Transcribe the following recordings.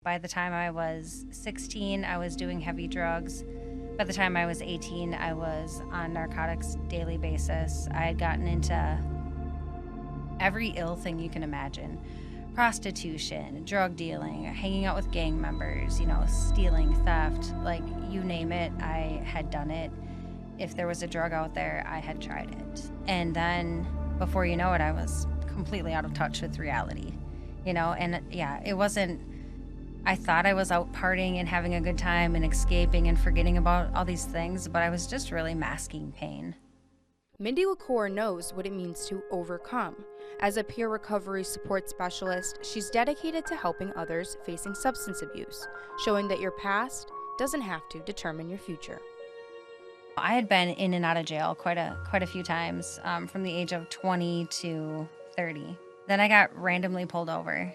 By the time I was 16, I was doing heavy drugs. By the time I was 18, I was on narcotics daily basis. I had gotten into every ill thing you can imagine. Prostitution, drug dealing, hanging out with gang members, stealing, theft, like you name it, I had done it. If there was a drug out there, I had tried it. And then before you know it, I was completely out of touch with reality, and yeah, it wasn't, I thought I was out partying and having a good time and escaping and forgetting about all these things, but I was just really masking pain. Mindy Lackore knows what it means to overcome. As a peer recovery support specialist, she's dedicated to helping others facing substance abuse, showing that your past doesn't have to determine your future. I had been in and out of jail quite a few times, from the age of 20 to 30. Then I got randomly pulled over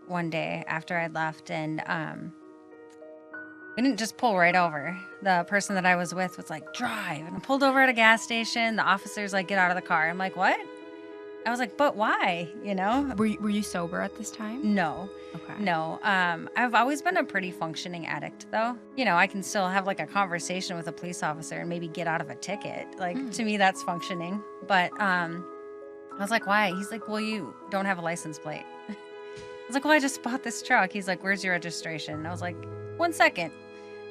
one day after I'd left, and we didn't just pull right over. The person that I was with was like, drive. And I pulled over at a gas station. The officer's like, get out of the car. I'm like, what? I was like, but why? Were you sober at this time? No. Okay. No. I've always been a pretty functioning addict, though. I can still have like a conversation with a police officer and maybe get out of a ticket. To me, that's functioning. But I was like, why? He's like, well, you don't have a license plate. I was like, well, I just bought this truck. He's like, where's your registration? And I was like, 1 second.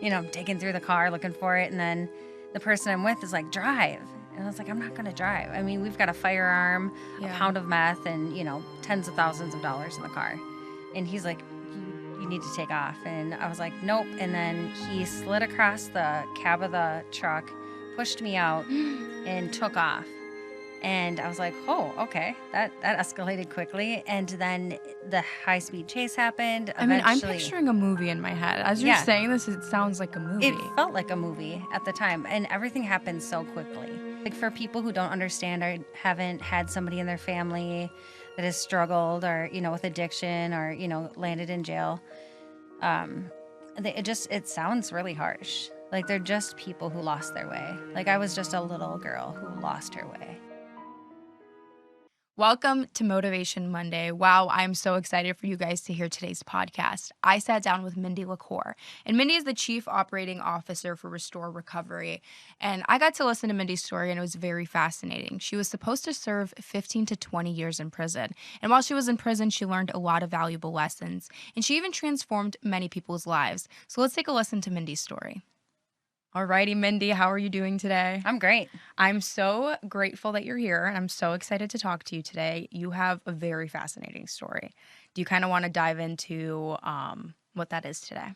I'm digging through the car looking for it. And then the person I'm with is like, drive. And I was like, I'm not going to drive. I mean, we've got a firearm, a pound of meth, and, tens of thousands of dollars in the car. And he's like, you need to take off. And I was like, nope. And then he slid across the cab of the truck, pushed me out, and took off. And I was like, oh, okay, that escalated quickly. And then the high-speed chase happened. Eventually, I'm picturing a movie in my head. As you're saying this, it sounds like a movie. It felt like a movie at the time, and everything happened so quickly. Like, for people who don't understand or haven't had somebody in their family that has struggled or, with addiction or, landed in jail, it sounds really harsh. Like, they're just people who lost their way. Like, I was just a little girl who lost her way. Welcome to Motivation Monday. Wow, I'm so excited for you guys to hear today's podcast. I sat down with Mindy Lackore, and Mindy is the Chief Operating Officer for Restore Recovery. And I got to listen to Mindy's story, and it was very fascinating. She was supposed to serve 15 to 20 years in prison. And while she was in prison, she learned a lot of valuable lessons, and she even transformed many people's lives. So let's take a listen to Mindy's story. Alrighty, Mindy, how are you doing today? I'm great. I'm so grateful that you're here, and I'm so excited to talk to you today. You have a very fascinating story. Do you kind of want to dive into what that is today?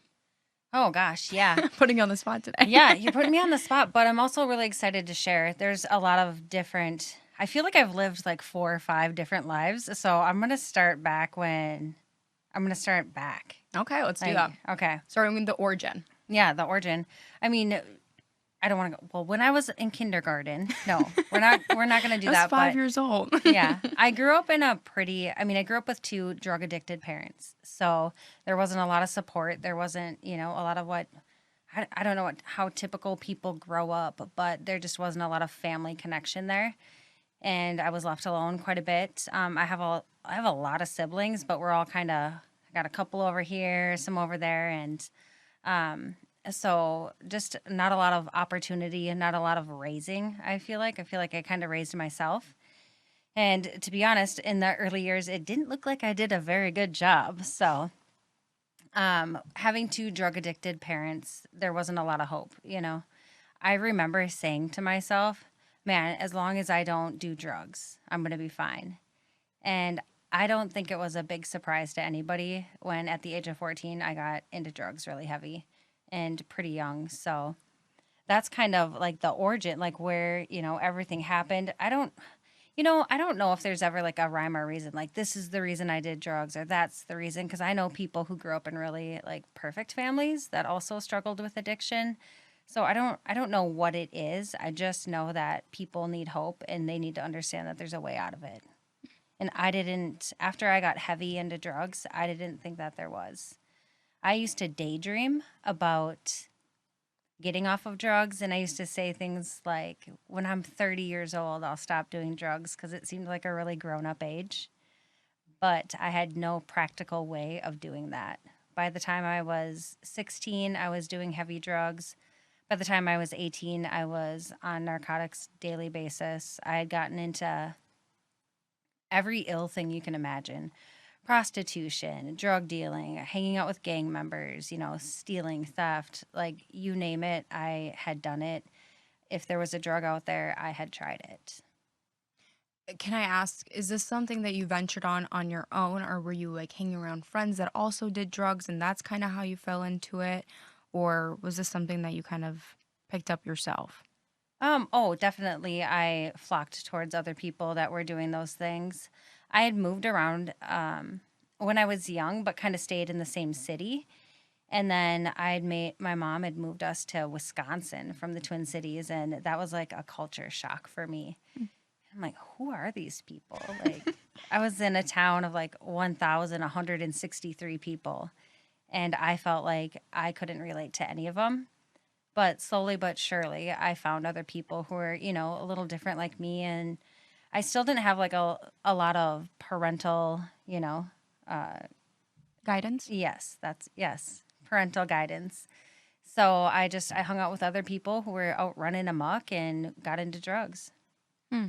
Oh, gosh, yeah. Putting you on the spot today. Yeah, you're putting me on the spot, but I'm also really excited to share. There's a lot of different, I feel like I've lived like 4 or 5 different lives, so I'm going to start back. Okay, let's do that. Okay. Starting with the origin. Yeah, the origin. I mean, I don't want to go. Well, when I was in kindergarten, no, we're not going to do that. 5 years old. Yeah, I grew up I grew up with 2 drug addicted parents. So there wasn't a lot of support. There wasn't, a lot of I don't know how typical people grow up, but there just wasn't a lot of family connection there. And I was left alone quite a bit. I have a lot of siblings, but we're all I got a couple over here, some over there, and so just not a lot of opportunity and not a lot of raising, I feel like. I kind of raised myself. And to be honest, in the early years, it didn't look like I did a very good job. So having 2 drug addicted parents, there wasn't a lot of hope, I remember saying to myself, man, as long as I don't do drugs, I'm going to be fine. And I don't think it was a big surprise to anybody when at the age of 14, I got into drugs really heavy and pretty young. So that's kind of like the origin, like where, everything happened. I don't know if there's ever like a rhyme or reason, like this is the reason I did drugs or that's the reason. Cause I know people who grew up in really like perfect families that also struggled with addiction. So I don't know what it is. I just know that people need hope and they need to understand that there's a way out of it. And after I got heavy into drugs, I didn't think that there was. I used to daydream about getting off of drugs, and I used to say things like, when I'm 30 years old, I'll stop doing drugs, because it seemed like a really grown-up age. But I had no practical way of doing that. By the time I was 16, I was doing heavy drugs. By the time I was 18, I was on narcotics daily basis. I had gotten into every ill thing you can imagine: prostitution, drug dealing, hanging out with gang members, stealing, theft, like you name it, I had done it. If there was a drug out there, I had tried it. Can I ask, is this something that you ventured on your own, or were you like hanging around friends that also did drugs and that's kind of how you fell into it? Or was this something that you kind of picked up yourself? Oh, definitely. I flocked towards other people that were doing those things. I had moved around when I was young, but kind of stayed in the same city. And then my mom had moved us to Wisconsin from the Twin Cities, and that was like a culture shock for me. I'm like, who are these people? Like, I was in a town of like 1,163 people, and I felt like I couldn't relate to any of them. But slowly but surely, I found other people who were, a little different like me. And I still didn't have like a lot of parental, uh, Guidance? yes, parental guidance. So I hung out with other people who were out running amok and got into drugs. Hmm.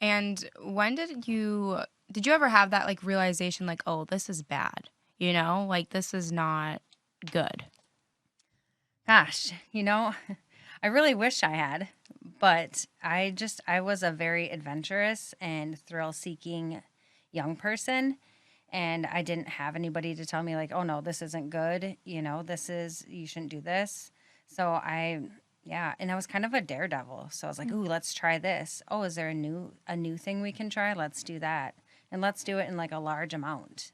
And when did you ever have that like realization like, oh, this is bad? Like this is not good. Gosh, I really wish I had, but I was a very adventurous and thrill-seeking young person, and I didn't have anybody to tell me like, "Oh no, this isn't good. You shouldn't do this." So yeah, and I was kind of a daredevil. So I was like, "Ooh, let's try this. Oh, is there a new thing we can try? Let's do that. And let's do it in like a large amount."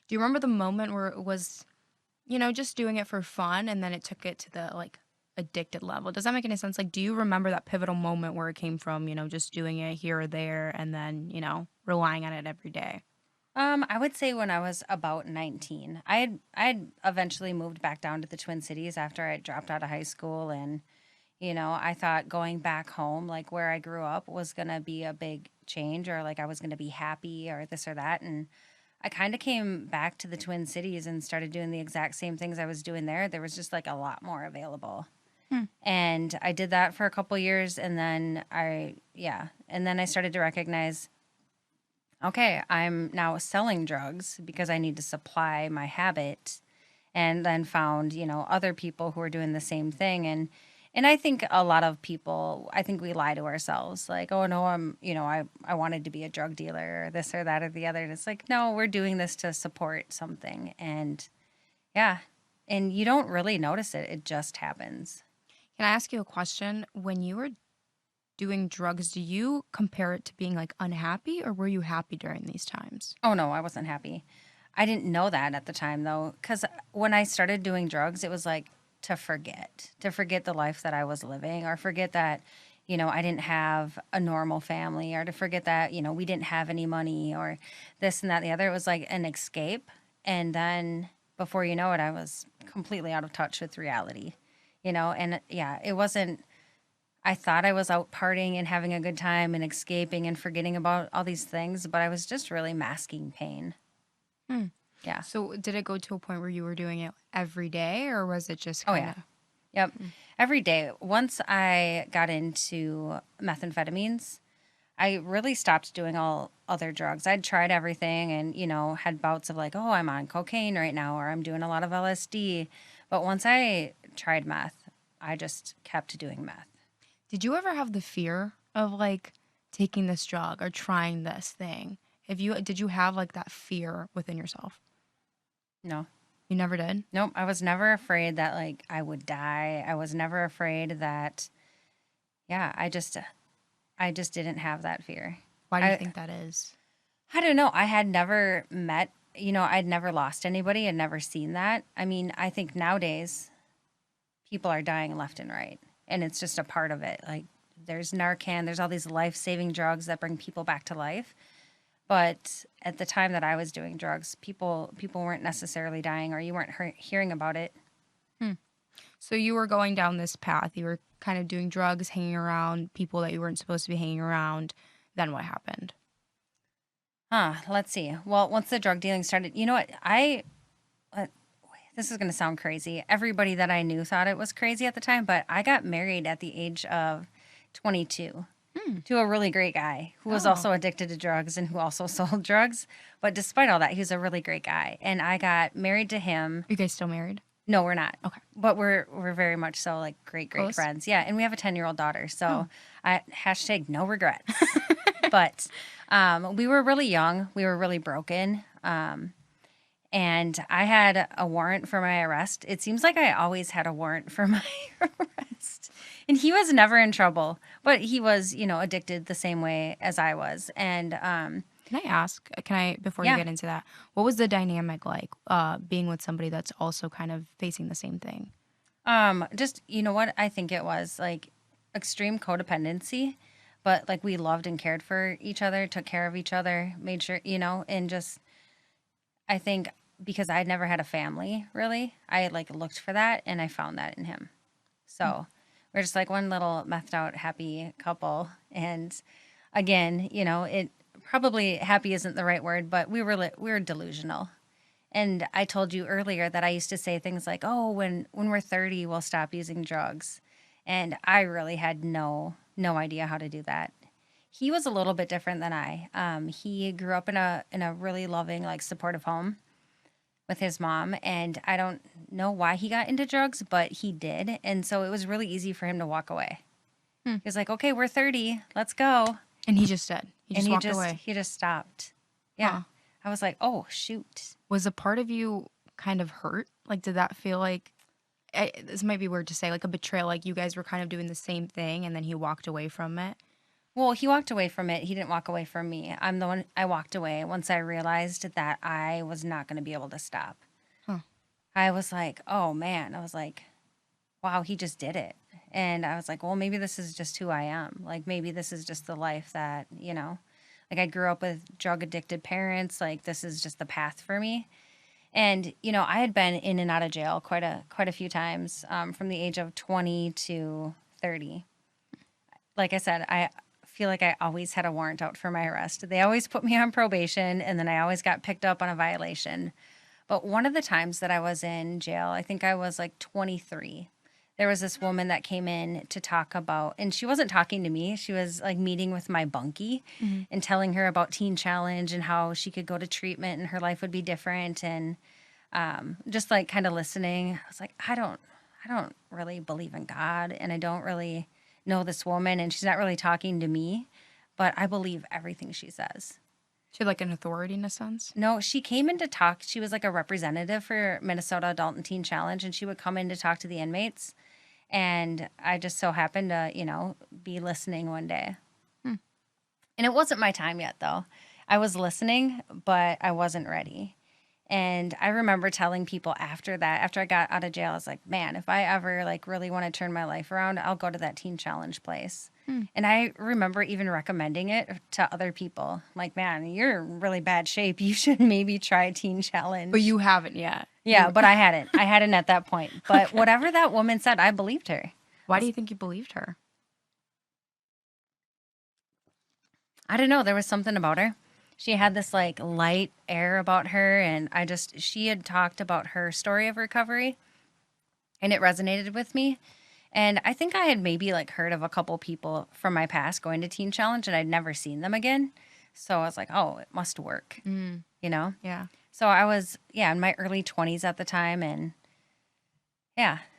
Do you remember the moment where it was, just doing it for fun and then it took it to the like addicted level? Does that make any sense? Like, do you remember that pivotal moment where it came from, just doing it here or there and then, relying on it every day? I would say when I was about 19. I had eventually moved back down to the Twin Cities after I dropped out of high school, and I thought going back home, like where I grew up, was going to be a big change, or like I was going to be happy or this or that. And I kind of came back to the Twin Cities and started doing the exact same things I was doing there. There was just like a lot more available. Hmm. And I did that for a couple years, and then I started to recognize, okay, I'm now selling drugs because I need to supply my habit. And then found, other people who are doing the same thing. And I think a lot of people, I think we lie to ourselves, like, oh no, I wanted to be a drug dealer or this or that or the other. And it's like, no, we're doing this to support something. And yeah. And you don't really notice it. It just happens. Can I ask you a question? When you were doing drugs, do you compare it to being like unhappy or were you happy during these times? Oh no, I wasn't happy. I didn't know that at the time though, because when I started doing drugs, it was like to forget the life that I was living, or forget that, I didn't have a normal family, or to forget that, we didn't have any money, or this and that and the other. It was like an escape. And then before you know it, I was completely out of touch with reality, and yeah, it wasn't. I thought I was out partying and having a good time and escaping and forgetting about all these things, but I was just really masking pain. Hmm. Yeah. So did it go to a point where you were doing it every day or was it just Oh, kind yeah. of? Yep. Every day. Once I got into methamphetamines, I really stopped doing all other drugs. I'd tried everything and, had bouts of like, oh, I'm on cocaine right now, or I'm doing a lot of LSD. But once I tried meth, I just kept doing meth. Did you ever have the fear of like taking this drug or trying this thing? Did you have like that fear within yourself? No. You never did? Nope. I was never afraid that like I would die. I was never afraid that, yeah, I just didn't have that fear. Why do you I think that is? I don't know. I had never met, I'd never lost anybody. I'd never seen that. I mean, I think nowadays people are dying left and right, and it's just a part of it. Like there's Narcan, there's all these life-saving drugs that bring people back to life. But at the time that I was doing drugs, people weren't necessarily dying, or you weren't hearing about it. Hmm. So you were going down this path. You were kind of doing drugs, hanging around people that you weren't supposed to be hanging around. Then what happened? Let's see. Well, once the drug dealing started, you know what? Wait, this is going to sound crazy. Everybody that I knew thought it was crazy at the time, but I got married at the age of 22 to a really great guy who was Oh. also addicted to drugs and who also sold drugs. But despite all that, he was a really great guy. And I got married to him. Are you guys still married? No, we're not. Okay. But we're very much so like great Close? friends. Yeah, and we have a 10-year-old daughter. So I hashtag no regrets. But we were really young. We were really broken. And I had a warrant for my arrest. It seems like I always had a warrant for my arrest. And he was never in trouble, but he was, addicted the same way as I was. And Can I ask, before you Yeah. get into that, what was the dynamic like being with somebody that's also kind of facing the same thing? just, what I think it was like extreme codependency, but like we loved and cared for each other, took care of each other, made sure, and just, I think because I'd never had a family really, I like looked for that and I found that in him. So we're just like one little methed out happy couple. And again, it probably happy isn't the right word, but we were delusional. And I told you earlier that I used to say things like, "Oh, when we're 30, we'll stop using drugs." And I really had no idea how to do that. He was a little bit different than I. He grew up in a really loving, like supportive home with his mom, and I don't know why he got into drugs, but he did. And so it was really easy for him to walk away. He was like, "Okay, we're 30. Let's go." And he just did. He just And walked away. he just stopped. Yeah. Huh. I was like, "Oh, shoot." Was a part of you kind of hurt? Like, did that feel like, this might be weird to say, like a betrayal, like you guys were kind of doing the same thing and then he walked away from it? Well, he walked away from it. He didn't walk away from me. I'm the one I walked away once I realized that I was not going to be able to stop. Huh. I was like, "Oh man." I was like, "Wow, he just did it." And I was like, "Well, maybe this is just who I am. Like maybe this is just the life that, like I grew up with drug addicted parents. Like this is just the path for me." And, I had been in and out of jail quite a few times from the age of 20 to 30. Like I said, I feel like I always had a warrant out for my arrest. They always put me on probation, and then I always got picked up on a violation. But one of the times that I was in jail, I think I was like 23. There was this woman that came in to talk about, and she wasn't talking to me. She was like meeting with my bunkie and telling her about Teen Challenge and how she could go to treatment and her life would be different. And just like kind of listening, I was like, I don't really believe in God, and I don't really know this woman, and she's not really talking to me, but I believe everything she says. She had like an authority in a sense? No, she came in to talk. She was like a representative for Minnesota Adult and Teen Challenge, and she would come in to talk to the inmates. And I just so happened to, be listening one day. And it wasn't my time yet, though. I was listening, but I wasn't ready. And I remember telling people after that, after I got out of jail, I was like, man, if I ever like really want to turn my life around, I'll go to that Teen Challenge place. And I remember even recommending it to other people. Like, man, you're in really bad shape. You should maybe try Teen Challenge. But you haven't yet. Yeah, but I hadn't. I hadn't at that point. But whatever that woman said, I believed her. Why do you think you believed her? I don't know. There was something about her. She had this like light air about her. And she had talked about her story of recovery and it resonated with me. And I think I had maybe like heard of a couple people from my past going to Teen Challenge and I'd never seen them again. So I was like, oh, it must work, Yeah. So I was, in my early 20s at the time. And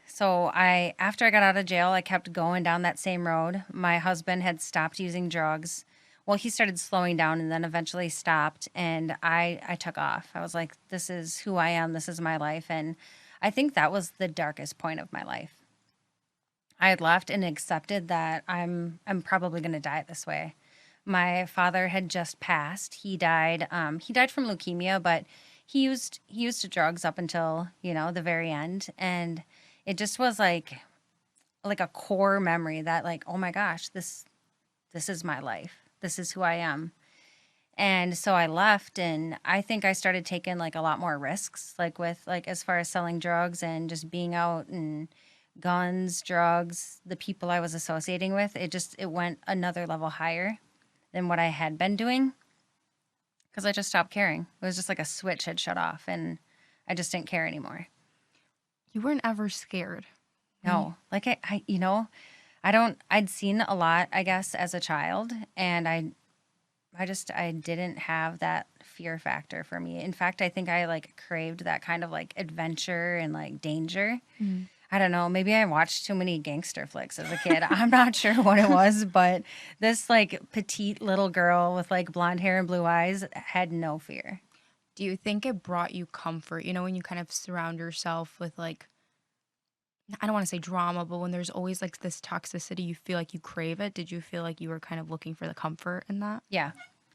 so after I got out of jail, I kept going down that same road. My husband had stopped using drugs. Well, he started slowing down and then eventually stopped. And I took off. I was like, this is who I am. This is my life. And I think that was the darkest point of my life. I had left and accepted that I'm probably going to die this way. My father had just passed. He died. He died from leukemia, but he used drugs up until the very end, and it just was like a core memory that like, oh my gosh, this is my life. This is who I am. And so I left, and I think I started taking like a lot more risks, like with like as far as selling drugs and just being out and guns, drugs, the people I was associating with. It went another level higher than what I had been doing because I just stopped caring. It was just like a switch had shut off and I just didn't care anymore. You weren't ever scared. No, like I'd seen a lot, I guess, as a child, and I didn't have that fear factor for me. In fact, I think I like craved that kind of like adventure and like danger. Mm. I don't know. Maybe I watched too many gangster flicks as a kid. I'm not sure what it was, but this like petite little girl with like blonde hair and blue eyes had no fear. Do you think it brought you comfort? You know, when you kind of surround yourself with like, I don't want to say drama, but when there's always like this toxicity, you feel like you crave it. Did you feel like you were kind of looking for the comfort in that? Yeah.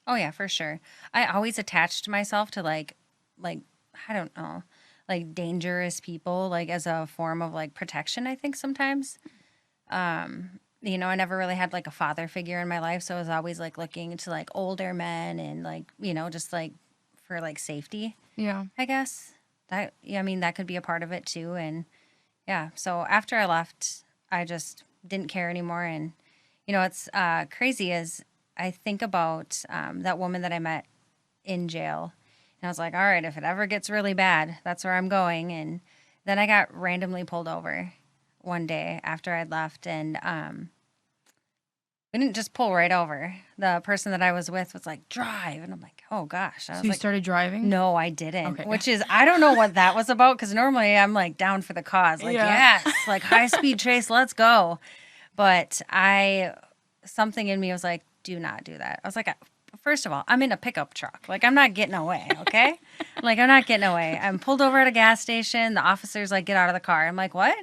Oh yeah, for sure. I always attached myself to like I don't know, like dangerous people like as a form of like protection, I think sometimes. I never really had like a father figure in my life, so I was always like looking to like older men and like, just like for like safety, Yeah. I guess. That yeah, I mean that could be a part of it too. And yeah, so after I left, I just didn't care anymore. And what's crazy is I think about that woman that I met in jail, and I was like, all right, if it ever gets really bad, that's where I'm going. And then I got randomly pulled over one day after I'd left, and we didn't just pull right over. The person that I was with was like, drive. And I'm like, oh gosh. I So was you like, started driving? no, I didn't. Okay. Which is, I don't know what that was about, because normally I'm like down for the cause. Like, Yeah. yes, like high speed chase, let's go. But something in me was like, do not do that. I was like, first of all, I'm in a pickup truck. Like, I'm not getting away, okay? Like, I'm not getting away. I'm pulled over at a gas station. The officer's like, get out of the car. I'm like, what?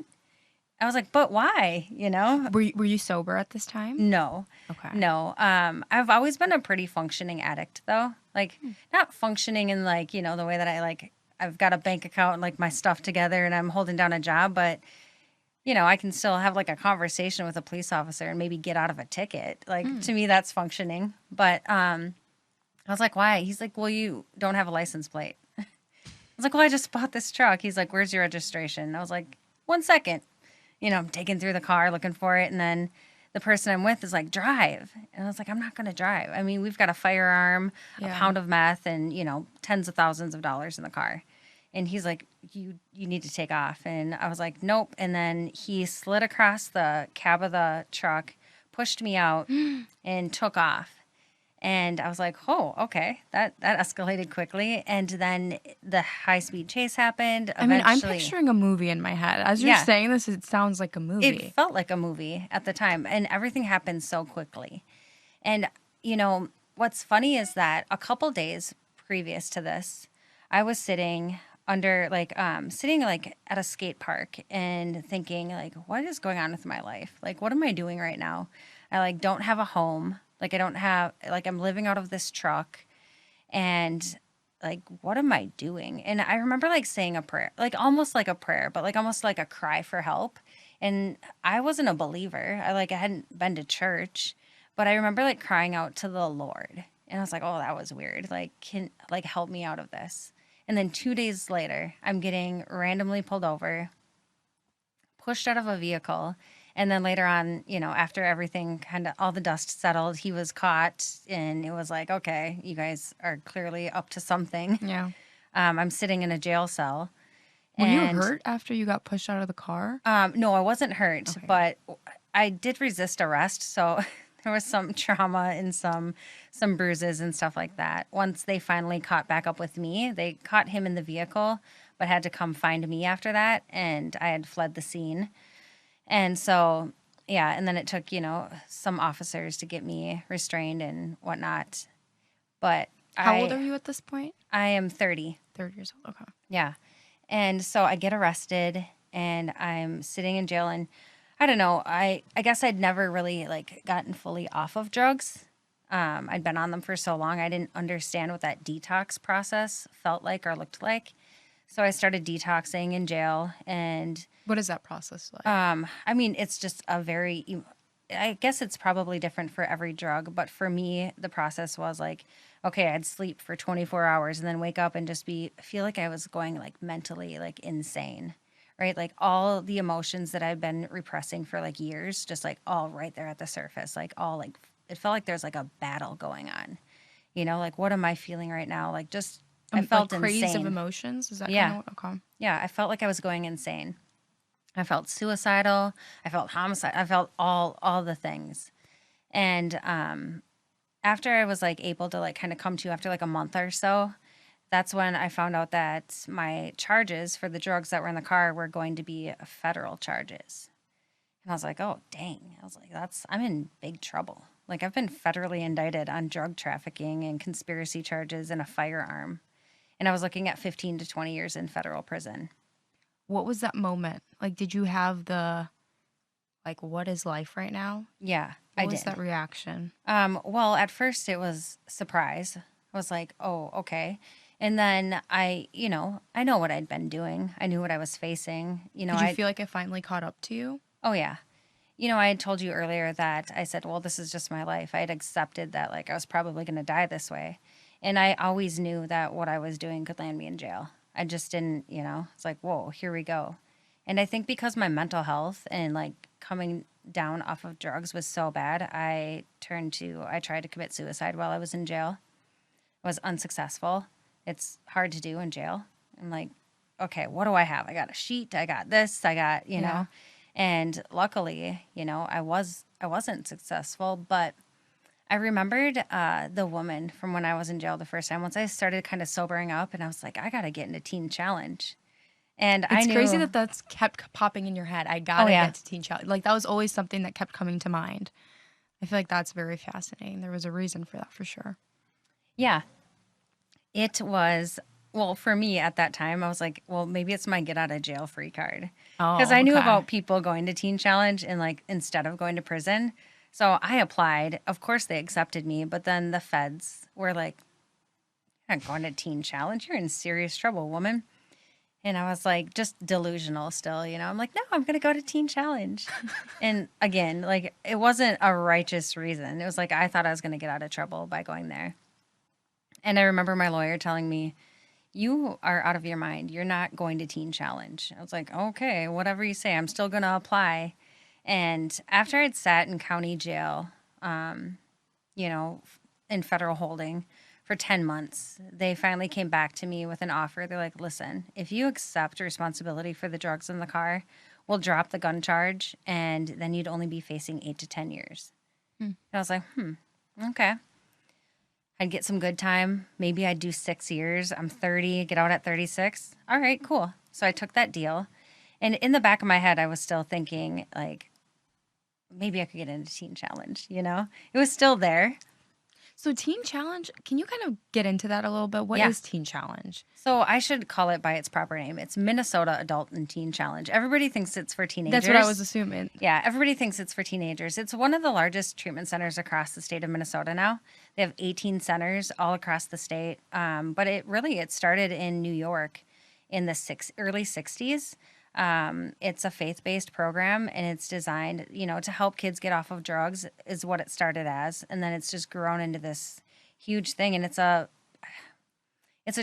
I was like, but why? Were you sober at this time? No. Okay. No. I've always been a pretty functioning addict, though. Like, not functioning in like, the way that I've got a bank account and like my stuff together and I'm holding down a job, but I can still have like a conversation with a police officer and maybe get out of a ticket. Like, to me, that's functioning. But I was like, why? He's like, well, you don't have a license plate. I was like, well, I just bought this truck. He's like, where's your registration? I was like, 1 second. I'm digging through the car looking for it. And then the person I'm with is like, drive. And I was like, I'm not going to drive. I mean, we've got a firearm, a Yeah. pound of meth, and, tens of thousands of dollars in the car. And he's like, you need to take off. And I was like, nope. And then he slid across the cab of the truck, pushed me out, and took off. And I was like, oh, okay. That escalated quickly. And then the high-speed chase happened. I mean, I'm Eventually, picturing a movie in my head. As you're Yeah. saying this, it sounds like a movie. it felt like a movie at the time. And everything happened so quickly. And, what's funny is that a couple days previous to this, I was sitting at a skate park and thinking like, what is going on with my life? Like, what am I doing right now? I like don't have a home. Like, I don't have, like, I'm living out of this truck, and like, what am I doing? And I remember like saying a prayer, like almost like a prayer, but like almost like a cry for help. And I wasn't a believer. I hadn't been to church, but I remember like crying out to the Lord. And I was like, oh, that was weird. Like, help me out of this. And then 2 days later, I'm getting randomly pulled over, pushed out of a vehicle. And then later on, after everything kind of all the dust settled, he was caught. And it was like, okay, you guys are clearly up to something. Yeah. I'm sitting in a jail cell. Were you And, hurt after you got pushed out of the car? No, I wasn't hurt, Okay. but I did resist arrest. So there was some trauma and some bruises and stuff like that. Once they finally caught back up with me, they caught him in the vehicle, but had to come find me after that. And I had fled the scene. And so, yeah, and then it took, some officers to get me restrained and whatnot. But How old are you at this point? I am 30. 30 years old. Okay. Yeah. And so I get arrested and I'm sitting in jail, and I don't know, I guess I'd never really like gotten fully off of drugs. I'd been on them for so long, I didn't understand what that detox process felt like or looked like. So I started detoxing in jail, and What is that process like? I mean, it's just I guess it's probably different for every drug, but for me, the process was like, okay, I'd sleep for 24 hours and then wake up and just feel like I was going like mentally like insane, right? Like all the emotions that I've been repressing for like years, just like all right there at the surface, like all like, it felt like there's like a battle going on, like what am I feeling right now? Like just, I felt like craze insane. of emotions? Is that Yeah. kind of okay? Yeah, I felt like I was going insane. I felt suicidal. I felt homicide. I felt all the things. And after I was like able to like kind of come to after like a month or so, that's when I found out that my charges for the drugs that were in the car were going to be federal charges. And I was like, oh, dang. I was like, I'm in big trouble. Like, I've been federally indicted on drug trafficking and conspiracy charges and a firearm. And I was looking at 15 to 20 years in federal prison. What was that moment? Like, did you have the, like, what is life right now? Yeah, What I was did. that reaction? Well, at first it was surprise. I was like, oh, okay. And then I know what I'd been doing. I knew what I was facing. Did you feel like it finally caught up to you? Oh, yeah. I had told you earlier that I said, well, this is just my life. I had accepted that, like, I was probably going to die this way. And I always knew that what I was doing could land me in jail. I just didn't, it's like, whoa, here we go. And I think because my mental health and, like, coming down off of drugs was so bad, I tried to commit suicide while I was in jail. I was unsuccessful. It's hard to do in jail. I'm like, okay, what do I have? I got a sheet. I got this. I got, Yeah. And luckily, I wasn't successful, but I remembered the woman from when I was in jail the first time. Once I started kind of sobering up, and I was like, I got to get into Teen Challenge. And I It's knew, crazy that that's kept popping in your head. I gotta get to Teen Challenge. Like, that was always something that kept coming to mind. I feel like that's very fascinating. There was a reason for that for sure. yeah, it was. Well, for me at that time, I was like, well, maybe it's my get out of jail free card. Because Oh, I knew okay. about people going to Teen Challenge and like instead of going to prison. So I applied. Of course, they accepted me. But then the feds were like, you're not going to Teen Challenge. You're in serious trouble, woman. And I was like, just delusional still, I'm like, no, I'm going to go to Teen Challenge. And again, like, it wasn't a righteous reason. It was like, I thought I was going to get out of trouble by going there. And I remember my lawyer telling me, you are out of your mind. You're not going to Teen Challenge. I was like, okay, whatever you say. I'm still going to apply. And after I'd sat in county jail, in federal holding for 10 months, they finally came back to me with an offer. They're like, listen, if you accept responsibility for the drugs in the car, we'll drop the gun charge, and then you'd only be facing 8 to 10 years. And I was like, okay. I'd get some good time. Maybe I'd do 6 years. I'm 30, get out at 36. All right, cool. So I took that deal. And in the back of my head, I was still thinking, like, maybe I could get into Teen Challenge, It was still there. So Teen Challenge, can you kind of get into that a little bit? What is Teen Challenge? So I should call it by its proper name. It's Minnesota Adult and Teen Challenge. Everybody thinks it's for teenagers. That's what I was assuming. Yeah, everybody thinks it's for teenagers. It's one of the largest treatment centers across the state of Minnesota now. They have 18 centers all across the state. But it started in New York in the early 60s. It's a faith-based program, and it's designed, to help kids get off of drugs is what it started as. And then it's just grown into this huge thing. And it's a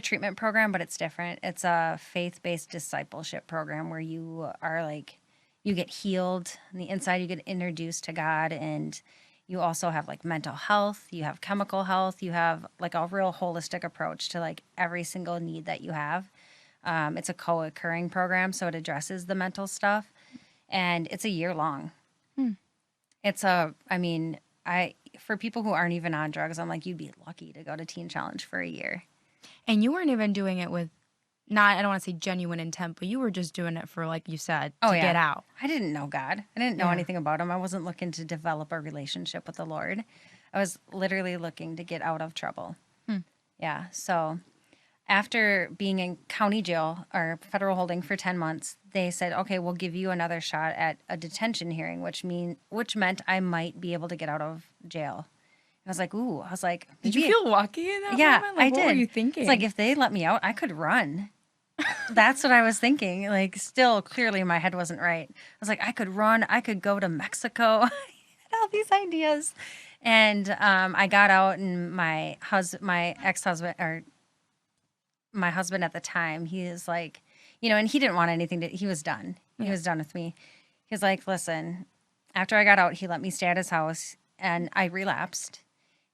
treatment program, but it's different. It's a faith-based discipleship program where you are like, you get healed on the inside, you get introduced to God, and you also have like mental health, you have chemical health, you have like a real holistic approach to like every single need that you have. It's a co-occurring program, so it addresses the mental stuff, and it's a year long. For people who aren't even on drugs, I'm like, you'd be lucky to go to Teen Challenge for a year. And you weren't even doing it with, I don't want to say genuine intent, but you were just doing it for, like you said, to get out. I didn't know God. I didn't know anything about him. I wasn't looking to develop a relationship with the Lord. I was literally looking to get out of trouble. Yeah, so after being in county jail or federal holding for 10 months, they said, okay, we'll give you another shot at a detention hearing, which meant I might be able to get out of jail. I was like, ooh. I was like, did you feel lucky in that moment? Yeah, I did. What were you thinking? It's like, if they let me out, I could run. That's what I was thinking. Like, still, clearly, my head wasn't right. I was like, I could run. I could go to Mexico. I had all these ideas. And I got out, and my ex-husband, or my husband at the time, he is like, and he didn't want anything he was done. He was done with me. He was like, listen, after I got out, he let me stay at his house, and I relapsed.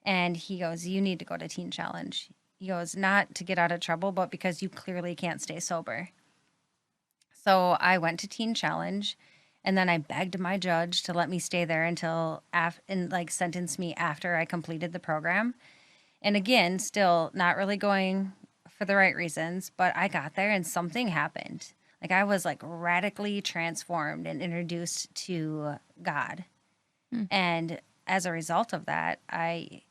And he goes, you need to go to Teen Challenge. He goes, not to get out of trouble, but because you clearly can't stay sober. So I went to Teen Challenge, and then I begged my judge to let me stay there until and like sentence me after I completed the program. And again, still not really going for the right reasons, but I got there and something happened. Like I was like radically transformed and introduced to God. Hmm. And as a result of that, I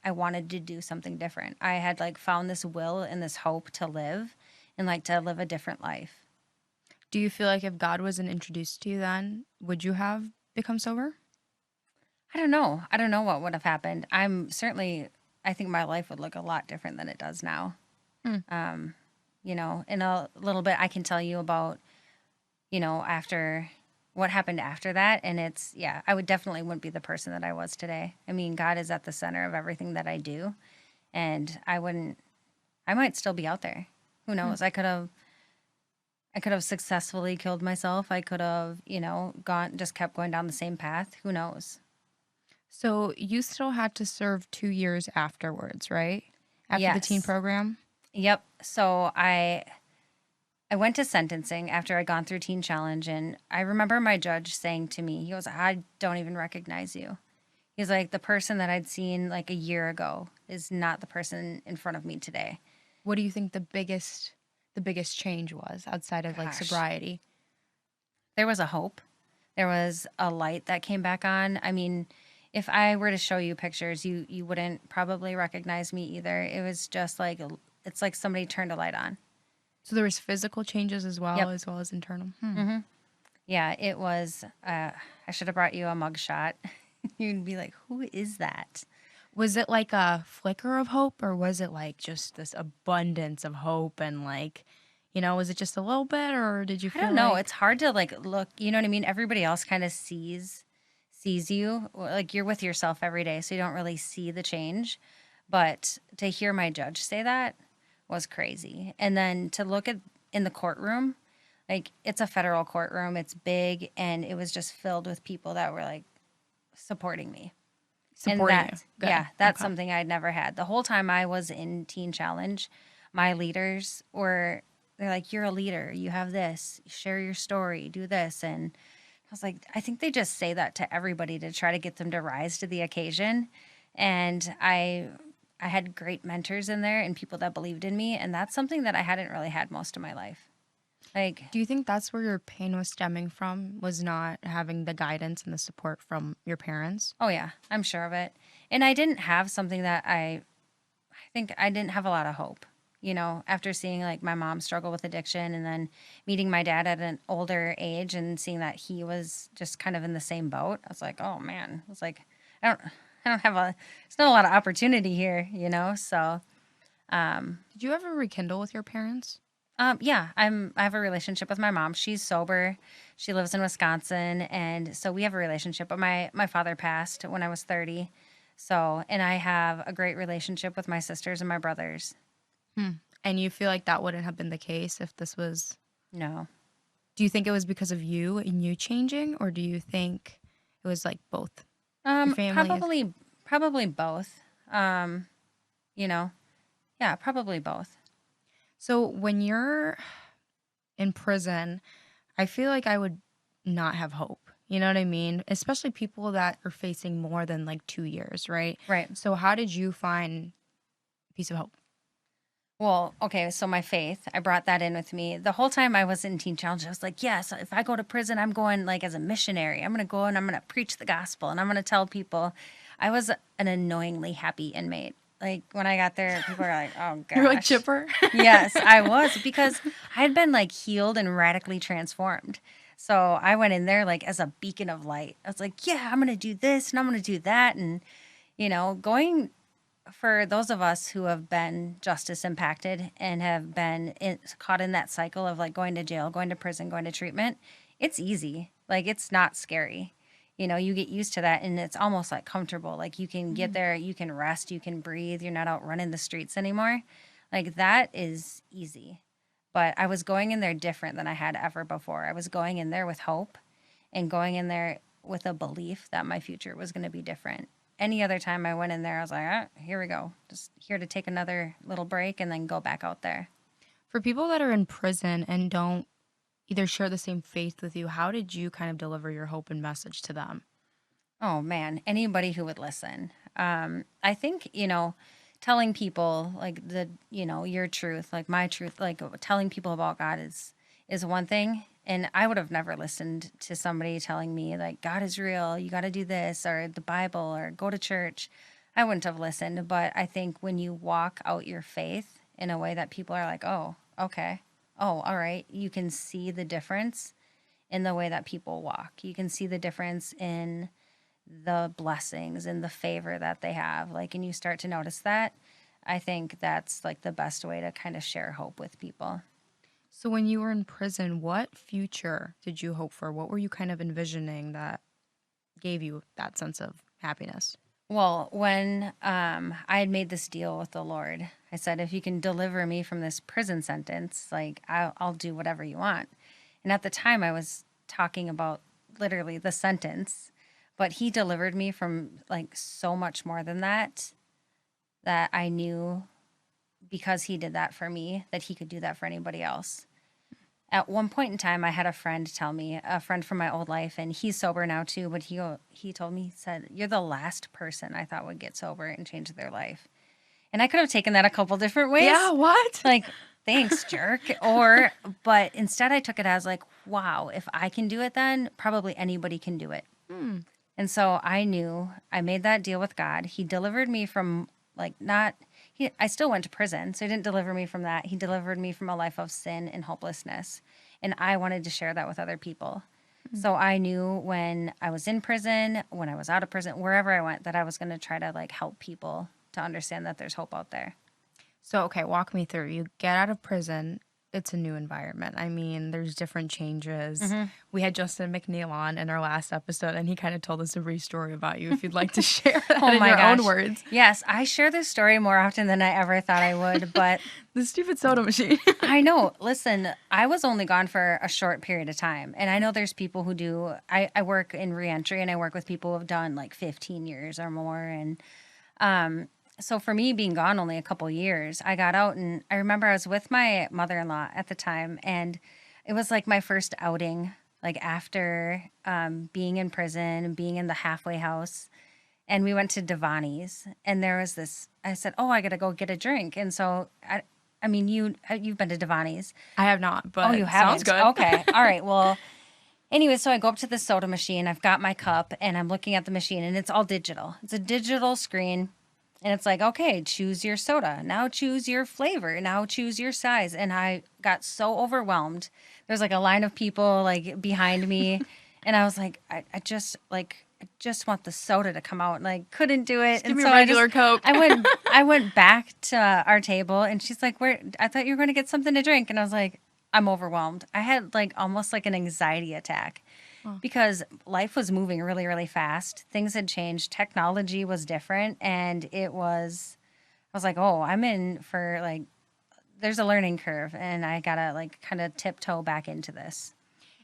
wanted to do something different. I had like found this will and this hope to live and like to live a different life. Do you feel like if God wasn't introduced to you then, would you have become sober? I don't know. I don't know what would have happened. I think my life would look a lot different than it does now. Hmm. In a little bit, I can tell you about, after what happened after that. And yeah, I would definitely wouldn't be the person that I was today. I mean, God is at the center of everything that I do. And I might still be out there. Who Hmm. knows? I could have successfully killed myself. I could have, just kept going down the same path. Who knows? So you still had to serve 2 years afterwards, right? After the teen Yes. program? Yep. So I went to sentencing after I'd gone through Teen Challenge, and I remember my judge saying to me, he goes, "I don't even recognize you." He's like, "The person that I'd seen like a year ago is not the person in front of me today." What do you think the biggest change was outside of like Gosh, sobriety? there was a hope. There was a light that came back on. I mean, if I were to show you pictures, you wouldn't probably recognize me either. It was just like it's like somebody turned a light on. So there was physical changes Yep. as well as internal. Hmm. Mm-hmm. Yeah, it was. I should have brought you a mugshot. You'd be like, "Who is that?" Was it like a flicker of hope or was it like just this abundance of hope and like, was it just a little bit or did you I feel don't know. like It's hard to like look. You know what I mean? Everybody else kind of sees you. Like you're with yourself every day, so you don't really see the change. But to hear my judge say that was crazy. And then to look at in the courtroom, like it's a federal courtroom. It's big, and it was just filled with people that were like supporting me. And supporting you? Good. that's Okay. something I'd never had. The whole time I was in Teen Challenge, my leaders they're like, "You're a leader. You have this. Share your story. Do this." And I was like, I think they just say that to everybody to try to get them to rise to the occasion. And I had great mentors in there and people that believed in me. And that's something that I hadn't really had most of my life. Like, Do you think that's where your pain was stemming from? Was not having the guidance and the support from your parents? oh yeah, I'm sure of it. And I didn't have something that I think I didn't have a lot of hope. After seeing like my mom struggle with addiction and then meeting my dad at an older age and seeing that he was just kind of in the same boat, I was like, oh man, I was like, I don't, I don't have it's not a lot of opportunity here. So, Did you ever rekindle with your parents? yeah, I have a relationship with my mom. She's sober. She lives in Wisconsin, and so we have a relationship. But my father passed when I was 30, so and I have a great relationship with my sisters and my brothers. Hmm. And you feel like that wouldn't have been the case if this was. No. Do you think it was because of you and you changing, or do you think it was like both? Your family is. Probably both. Um, you know, yeah, probably both. So when you're in prison, I feel like I would not have hope. You know what I mean? Especially people that are facing more than like 2 years, right? Right. So how did you find a piece of hope? Well, okay, so my faith, I brought that in with me. The whole time I was in Teen Challenge, I was like, yes, if I go to prison, I'm going like as a missionary. I'm going to go and I'm going to preach the gospel and I'm going to tell people. I was an annoyingly happy inmate. Like when I got there, people were like, oh You're like gosh. chipper. Yes, I was because I had been like healed and radically transformed. So I went in there like as a beacon of light. I was like, yeah, I'm going to do this and I'm going to do that. And, going for those of us who have been justice impacted and have been caught in that cycle of like going to jail, going to prison, going to treatment, it's easy. Like it's not scary. You get used to that and it's almost like comfortable. Like you can get there, you can rest, you can breathe, you're not out running the streets anymore. Like that is easy. But I was going in there different than I had ever before. I was going in there with hope and going in there with a belief that my future was going to be different. Any other time I went in there, I was like, here we go. Just here to take another little break and then go back out there. For people that are in prison and don't either share the same faith with you, how did you kind of deliver your hope and message to them? Oh man, anybody who would listen. I think, telling people like your truth, like my truth, like telling people about God is one thing. And I would have never listened to somebody telling me like God is real, you got to do this or the Bible or go to church. I wouldn't have listened, but I think when you walk out your faith in a way that people are like, "Oh, okay. Oh, all right." You can see the difference in the way that people walk. You can see the difference in the blessings and the favor that they have. Like, and you start to notice that. I think that's like the best way to kind of share hope with people. So when you were in prison, what future did you hope for? What were you kind of envisioning that gave you that sense of happiness? Well, when I had made this deal with the Lord, I said, if you can deliver me from this prison sentence, like I'll do whatever you want. And at the time, I was talking about literally the sentence, but He delivered me from like so much more than that, that I knew because He did that for me, that He could do that for anybody else. At one point in time, I had a friend tell me, a friend from my old life, and he's sober now too. But he told me, he said, "You're the last person I thought would get sober and change their life." And I could have taken that a couple different Yeah, ways, what? like, "Thanks, jerk," but instead I took it as like, "Wow, if I can do it, then probably anybody can do it." Hmm. And so I knew I made that deal with God. He delivered me from like not I still went to prison, so he didn't deliver me from that. He delivered me from a life of sin and hopelessness. And I wanted to share that with other people. So I knew when I was in prison, when I was out of prison, wherever I went, that I was going to try to like help people to understand that there's hope out there. So, okay, walk me through. You get out of prison. It's a new environment. I mean, there's different changes. Hmm. We had Justin McNeil on in our last episode, and he kind of told us a brief story about you. If you'd like to share that Oh in my your own gosh. words. Yes, I share this story more often than I ever thought I would, but The stupid soda machine. I know. Listen, I was only gone for a short period of time. And I know there's people who do, I work in reentry and I work with people who have done like 15 years or more. And so for me, being gone only a couple years, I got out and I remember I was with my mother in law at the time. And it was like my first outing, like after being in prison and being in the halfway house. And we went to Devani's, and there was this. I said, "Oh, I gotta go get a drink." And so I mean, you've been to Devani's. I have not, Oh, you but sounds haven't? good. Okay, all right. Well, anyway, so I go up to the soda machine. I've got my cup, and I'm looking at the machine, and it's all digital. It's a digital screen, and it's like, okay, choose your soda. Now choose your flavor. Now choose your size. And I got so overwhelmed. There's like a line of people like behind me, and I was like, I just want the soda to come out, and I couldn't do it. Just give And me so a regular Coke. I went back to our table, and she's like, "Where? I thought you were going to get something to drink." And I was like, "I'm overwhelmed." I had like almost like an anxiety attack because life was moving really, really fast. Things had changed. Technology was different, and I was like, "Oh, I'm in for like." There's a learning curve, and I gotta like kind of tiptoe back into this.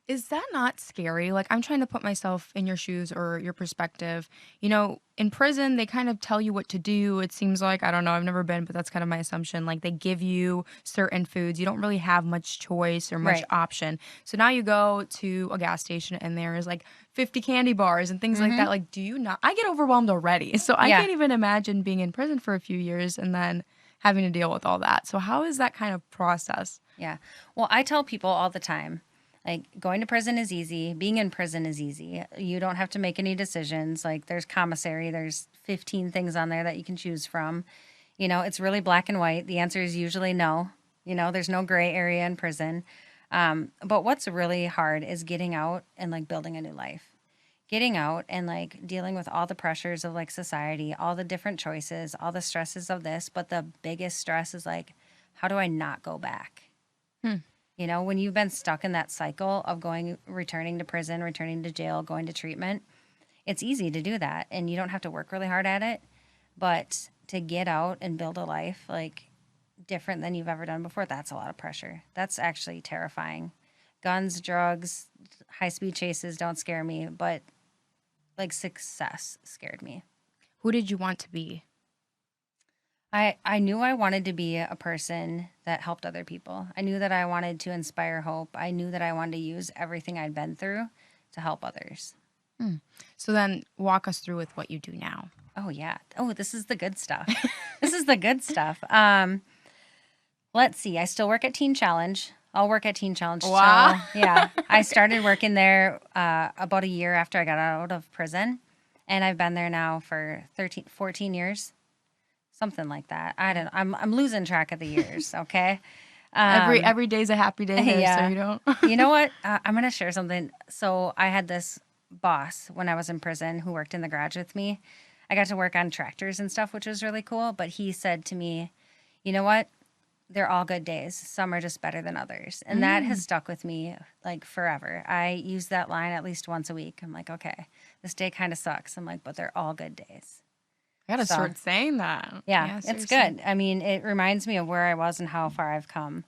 Is that not scary? Like, I'm trying to put myself in your shoes or your perspective. You know, in prison, they kind of tell you what to do. It seems like, I don't know, I've never been, but that's kind of my assumption. Like, they give you certain foods. You don't really have much choice or much Right. option. So now you go to a gas station and there is like 50 candy bars and things like Mm-hmm. that. Like, do you not? I get overwhelmed already. So I Yeah. can't even imagine being in prison for a few years and then having to deal with all that. So, how is that kind of process? Yeah. Well, I tell people all the time, like going to prison is easy, being in prison is easy. You don't have to make any decisions. Like there's commissary, there's 15 things on there that you can choose from. It's really black and white. The answer is usually no. There's no gray area in prison. But what's really hard is getting out and like building a new life. Getting out and like dealing with all the pressures of like society, all the different choices, all the stresses of this. But the biggest stress is like, how do I not go back? Hmm. When you've been stuck in that cycle of returning to prison, returning to jail, going to treatment, it's easy to do that. And you don't have to work really hard at it. But to get out and build a life like different than you've ever done before, that's a lot of pressure. That's actually terrifying. Guns, drugs, high speed chases don't scare me, but like success scared me. Who did you want to be? I knew I wanted to be a person that helped other people. I knew that I wanted to inspire hope. I knew that I wanted to use everything I'd been through to help others. Hmm. So then walk us through with what you do now. Oh yeah. Oh, this is the good stuff. This is the good stuff. Let's see. I still work at Teen Challenge. I'll work at Teen Challenge Wow. till, yeah. I started working there about a year after I got out of prison. And I've been there now for 14 years, something like that. I don't know. I'm losing track of the years, okay? Um, Every day's a happy day there, so yeah. you don't. You know what? I'm going to share something. So I had this boss when I was in prison who worked in the garage with me. I got to work on tractors and stuff, which was really cool. But he said to me, you know what? They're all good days. Some are just better than others. And that has Mm. stuck with me like forever. I use that line at least once a week. I'm like, okay, this day kind of sucks. I'm like, but they're all good days. I gotta So, start saying that. yeah, Yeah, it's seriously. good. I mean, it reminds me of where I was and how far I've come.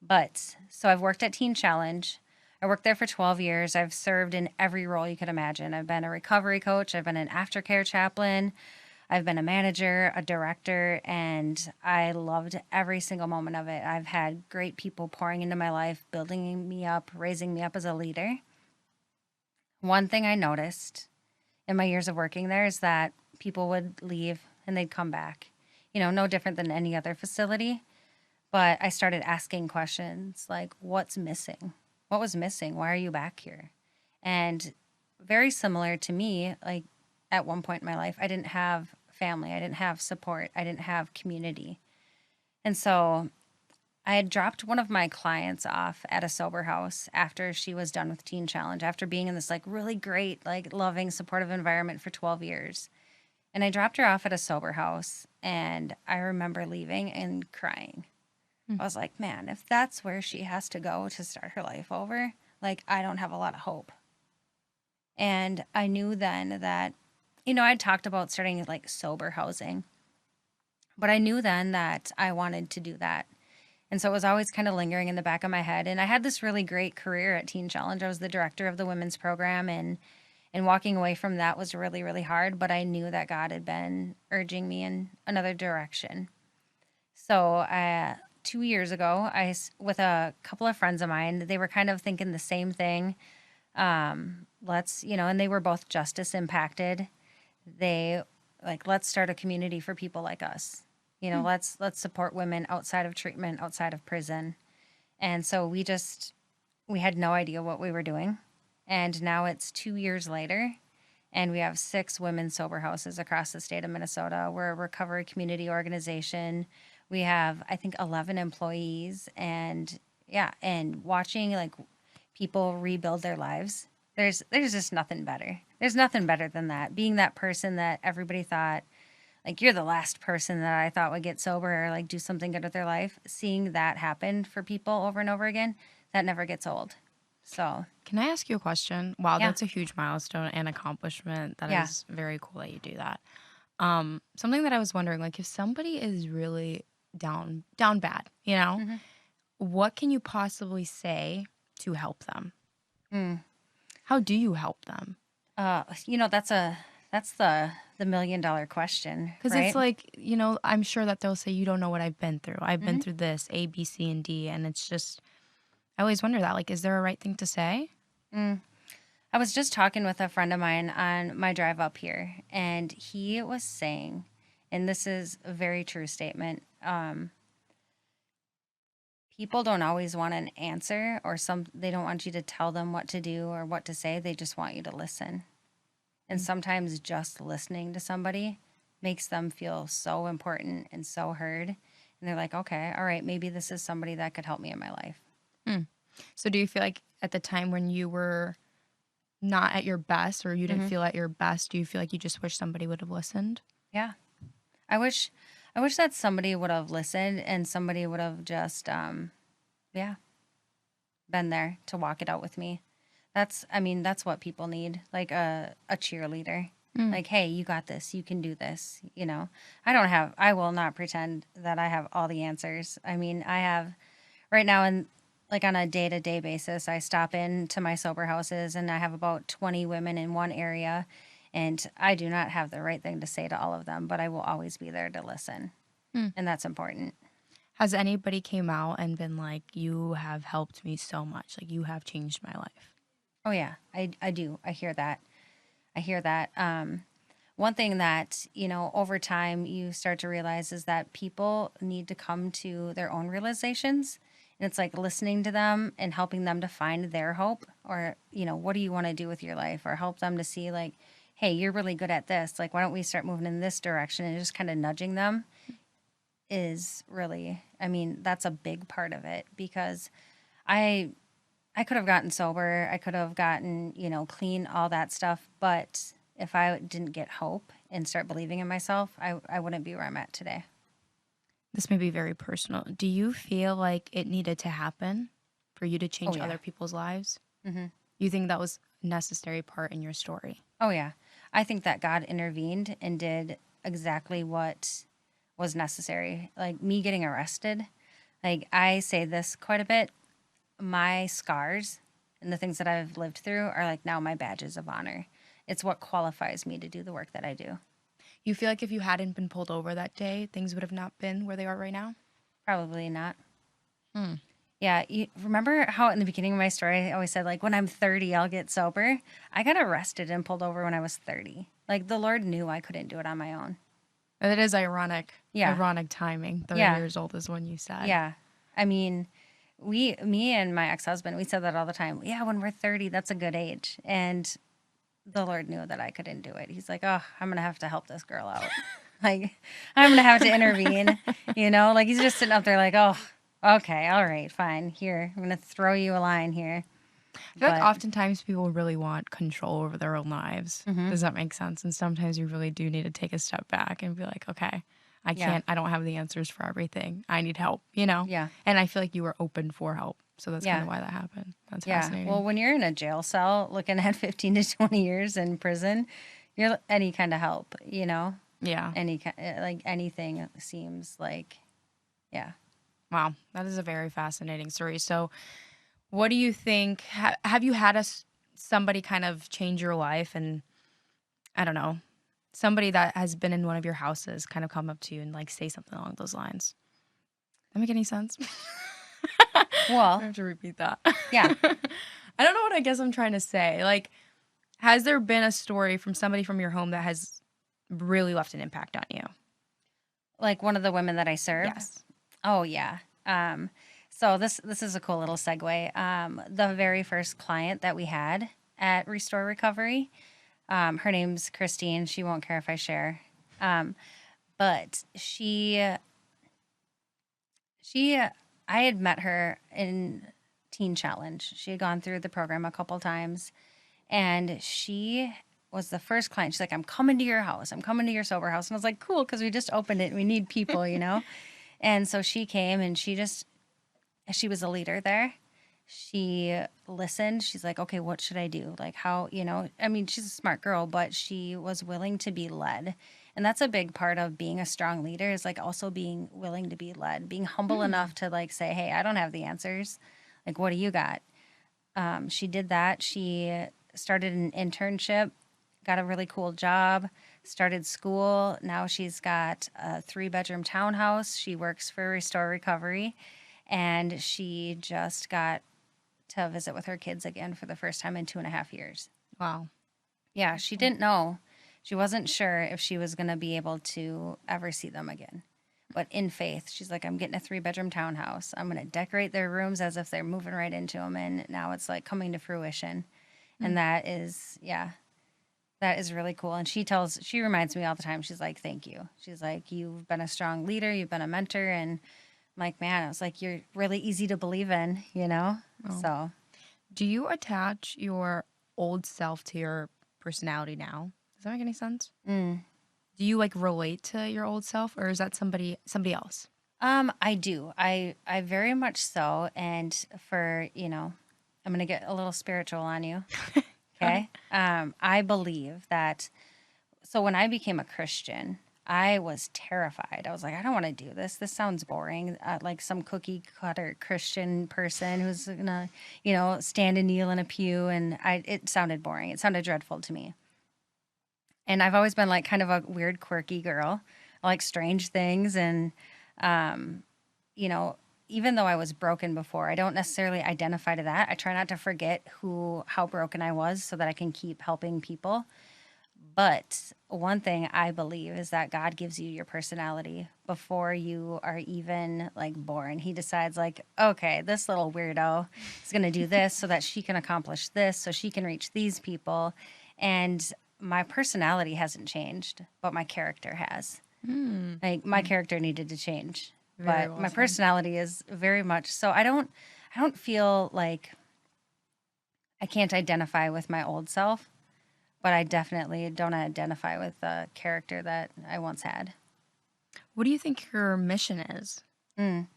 But so I've worked at Teen Challenge. I worked there for 12 years. I've served in every role you could imagine. I've been a recovery coach, I've been an aftercare chaplain, I've been a manager, a director, and I loved every single moment of it. I've had great people pouring into my life, building me up, raising me up as a leader. One thing I noticed in my years of working there is that people would leave and they'd come back. No different than any other facility. But I started asking questions like, what's missing? What was missing? Why are you back here? And very similar to me, like at one point in my life, I didn't have family, I didn't have support, I didn't have community. And so I had dropped one of my clients off at a sober house after she was done with Teen Challenge, after being in this like really great, like loving, supportive environment for 12 years. And I dropped her off at a sober house and I remember leaving and crying. Mm. I was like, man, if that's where she has to go to start her life over, like, I don't have a lot of hope. And I knew then that, I'd talked about starting like sober housing, but I knew then that I wanted to do that. And so it was always kind of lingering in the back of my head. And I had this really great career at Teen Challenge. I was the director of the women's program, and walking away from that was really, really hard. But I knew that God had been urging me in another direction. So 2 years ago, with a couple of friends of mine, they were kind of thinking the same thing. And they were both justice impacted. They let's start a community for people like us. Mm. Let's support women outside of treatment, outside of prison. And so we had no idea what we were doing. And now it's 2 years later, and we have 6 women's sober houses across the state of Minnesota. We're a recovery community organization. We have, I think, 11 employees, and yeah, and watching like people rebuild their lives. There's just nothing better. There's nothing better than that. Being that person that everybody thought, like, you're the last person that I thought would get sober or like do something good with their life. Seeing that happen for people over and over again, that never gets old. So, Can I ask you a question? Wow, yeah, that's a huge milestone and accomplishment. That yeah. is very cool that you do that. Something that I was wondering, like if somebody is really down bad, Mm-hmm. what can you possibly say to help them? Mm. How do you help them? That's the $1 million question, Because it's right? like, I'm sure that they'll say, you don't know what I've been through. I've Mm-hmm. been through this, A, B, C, and D. And it's just, I always wonder that, like, is there a right thing to say? Mm. I was just talking with a friend of mine on my drive up here, and he was saying, and this is a very true statement. People don't always want an answer, or they don't want you to tell them what to do or what to say. They just want you to listen. And Mm. sometimes just listening to somebody makes them feel so important and so heard. And they're like, okay, all right, maybe this is somebody that could help me in my life. Mm. So do you feel like at the time when you were not at your best or you didn't Hmm. feel at your best, do you feel like you just wish somebody would have listened? Yeah. I wish that somebody would have listened and somebody would have just, yeah, been there to walk it out with me. That's what people need, like a cheerleader. Mm. Like, hey, you got this. You can do this. I will not pretend that I have all the answers. I mean, I have right now, and like on a day-to-day basis, I stop in to my sober houses and I have about 20 women in one area, and I do not have the right thing to say to all of them, but I will always be there to listen. Hmm. And that's important. Has anybody came out and been like, you have helped me so much, like you have changed my life? Oh yeah, I do. I hear that. I hear that. One thing that, over time you start to realize is that people need to come to their own realizations. And it's like listening to them and helping them to find their hope or, what do you want to do with your life, or help them to see like, hey, you're really good at this. Like, why don't we start moving in this direction, and just kind of nudging them is really, I mean, that's a big part of it because I I could have gotten sober, I could have gotten, clean, all that stuff, but if I didn't get hope and start believing in myself, I wouldn't be where I'm at today. This may be very personal. Do you feel like it needed to happen for you to Oh change yeah. other people's lives? Hmm. You think that was a necessary part in your story? Oh yeah. I think that God intervened and did exactly what was necessary. Like me getting arrested, like I say this quite a bit, my scars and the things that I've lived through are like now my badges of honor. It's what qualifies me to do the work that I do. You feel like if you hadn't been pulled over that day, things would have not been where they are right now? Probably not. Hmm. Yeah, you remember how in the beginning of my story I always said like when I'm 30 I'll get sober? I got arrested and pulled over when I was 30. Like the Lord knew I couldn't do it on my own. That is ironic. Yeah. Ironic timing. 30 Yeah. years old is when you said. Yeah. I mean, me and my ex-husband, we said that all the time. Yeah, when we're 30, that's a good age. And the Lord knew that I couldn't do it. He's like, "Oh, I'm going to have to help this girl out." Like, I'm going to have to intervene, Like he's just sitting up there like, "Oh, okay, all right, fine. Here, I'm going to throw you a line here." I feel like But oftentimes people really want control over their own lives. mhm, Does that make sense? And sometimes you really do need to take a step back and be like, okay, yeah. I don't have the answers for everything. I need help? Yeah. And I feel like you were open for help. So that's kind Yeah. of why that happened. That's Yeah. Well, fascinating. when you're in a jail cell looking at 15 to 20 years in prison, you're any kind of help. Yeah. Like anything seems like, yeah. Wow. That is a very fascinating story. So, what do you think? Have you had somebody kind of change your life? And I don't know, somebody that has been in one of your houses kind of come up to you and like say something along those lines? That make any sense? I Well, have to repeat that. yeah. I don't know what I guess I'm trying to say. Like, has there been a story from somebody from your home that has really left an impact on you? Like one of the women that I serve. Yes. Oh, yeah. So this is a cool little segue. The very first client that we had at Restore Recovery, her name's Christine. She won't care if I share. But I had met her in Teen Challenge. She had gone through the program a couple times, and she was the first client. She's like, "I'm coming to your house. I'm coming to your sober house." And I was like, "Cool," because we just opened it and we need people. And so she came and she was a leader there. She listened. She's like, "Okay, what should I do? Like, how? I mean, she's a smart girl, but she was willing to be led. And that's a big part of being a strong leader is like also being willing to be led, being humble enough to like say, "Hey, I don't have the answers. Like, what do you got?" She did that. She started an internship, got a really cool job, started school. Now she's got a 3-bedroom townhouse. She works for Restore Recovery, and she just got to visit with her kids again for the first time in 2.5 years. Wow. Yeah, she didn't know. She wasn't sure if she was going to be able to ever see them again. But in faith, she's like, "I'm getting a 3-bedroom townhouse. I'm going to decorate their rooms as if they're moving right into them." And now it's like coming to fruition. And that is, yeah, that is really cool. And she reminds me all the time. She's like, "Thank you." She's like, "You've been a strong leader. You've been a mentor." And I'm like, man, I was like, "You're really easy to believe in. Oh. So, Do you attach your old self to your personality now? Does that make any sense? mm, Do you like relate to your old self, or is that somebody else? I do. I very much so. And I'm going to get a little spiritual on you. Go ahead. Okay. I believe that. So when I became a Christian, I was terrified. I was like, I don't want to do this. This sounds boring. Like some cookie cutter Christian person who's gonna, stand and kneel in a pew, and it sounded boring. It sounded dreadful to me. And I've always been like kind of a weird, quirky girl. I like strange things. And, you know, even though I was broken before, I don't necessarily identify to that. I try not to forget how broken I was so that I can keep helping people. But one thing I believe is that God gives you your personality before you are even like born. He decides like, okay, this little weirdo is going to do this so that she can accomplish this, so she can reach these people. And my personality hasn't changed, but my character has. Like my character needed to change, Very but well my said. personality is very much so. I don't feel like I can't identify with my old self, but I definitely don't identify with the character that I once had. What do you think your mission is? Mm.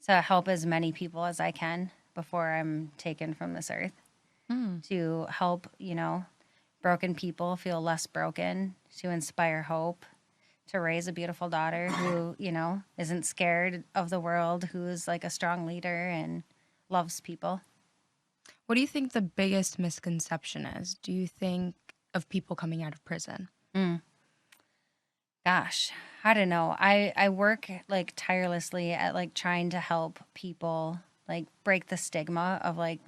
To help as many people as I can before I'm taken from this earth. To help, broken people feel less broken, to inspire hope, to raise a beautiful daughter who, isn't scared of the world, who's like a strong leader and loves people. What do you think the biggest misconception is? Do you think of people coming out of prison? Gosh, I don't know. I work like tirelessly at like trying to help people like break the stigma of like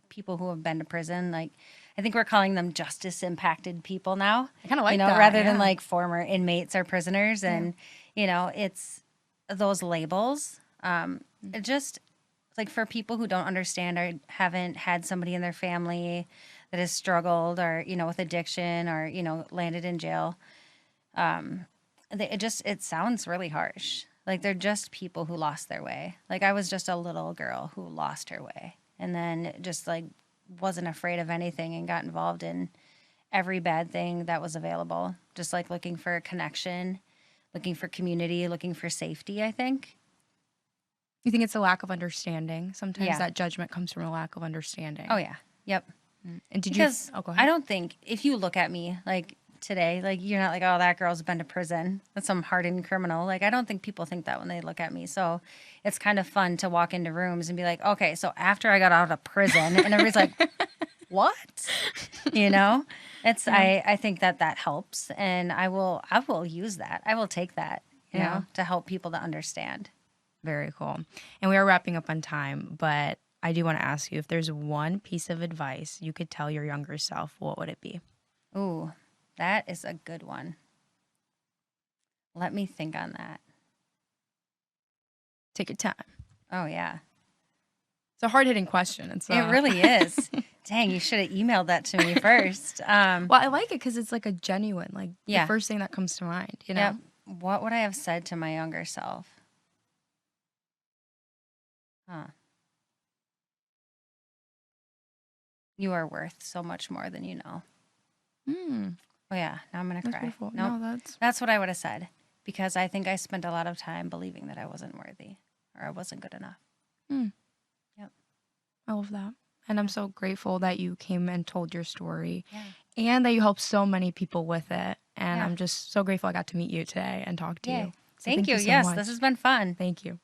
people who have been to prison. Like I think we're calling them justice impacted people now. I kind of like that. Rather than Yeah. like former inmates or prisoners. And it's those labels. It just like for people who don't understand or haven't had somebody in their family that has struggled or with addiction or landed in jail. It sounds really harsh. Like they're just people who lost their way. Like I was just a little girl who lost her way and then just like wasn't afraid of anything and got involved in every bad thing that was available. Just like looking for a connection, looking for community, looking for safety, I think. You think it's a lack of understanding? Sometimes Yeah. that judgment comes from a lack of understanding. Oh yeah. Yep. And did Because you? Oh, go I ahead. don't think if you look at me like today, like you're not like, oh, that girl's been to prison. That's some hardened criminal. Like I don't think people think that when they look at me. So it's kind of fun to walk into rooms and be like, okay, so after I got out of prison, and everybody's like, what? You know? It's I think that helps, and I will use that. I will take that, Yeah. to help people to understand. Very cool. And we are wrapping up on time, but I do want to ask you if there's one piece of advice you could tell your younger self, what would it be? Ooh, that is a good one. Let me think on that. Take your time. Oh yeah. It's a hard hitting question. It's It really is. Dang, you should have emailed that to me first. Well, I like it because it's like a genuine, like Yeah. the first thing that comes to mind, you know? Yep. What would I have said to my younger self? Huh. You are worth so much more than you know. Mm, Oh yeah, now I'm gonna that's cry. beautiful. No, No, that's that's what I would have said because I think I spent a lot of time believing that I wasn't worthy or I wasn't good enough. Yep. I love that. And I'm so grateful that you came and told your story Yeah. and that you helped so many people with it. And Yeah. I'm just so grateful I got to meet you today and talk to Yay. you. So Thank you. so Yes, much. this has been fun. Thank you.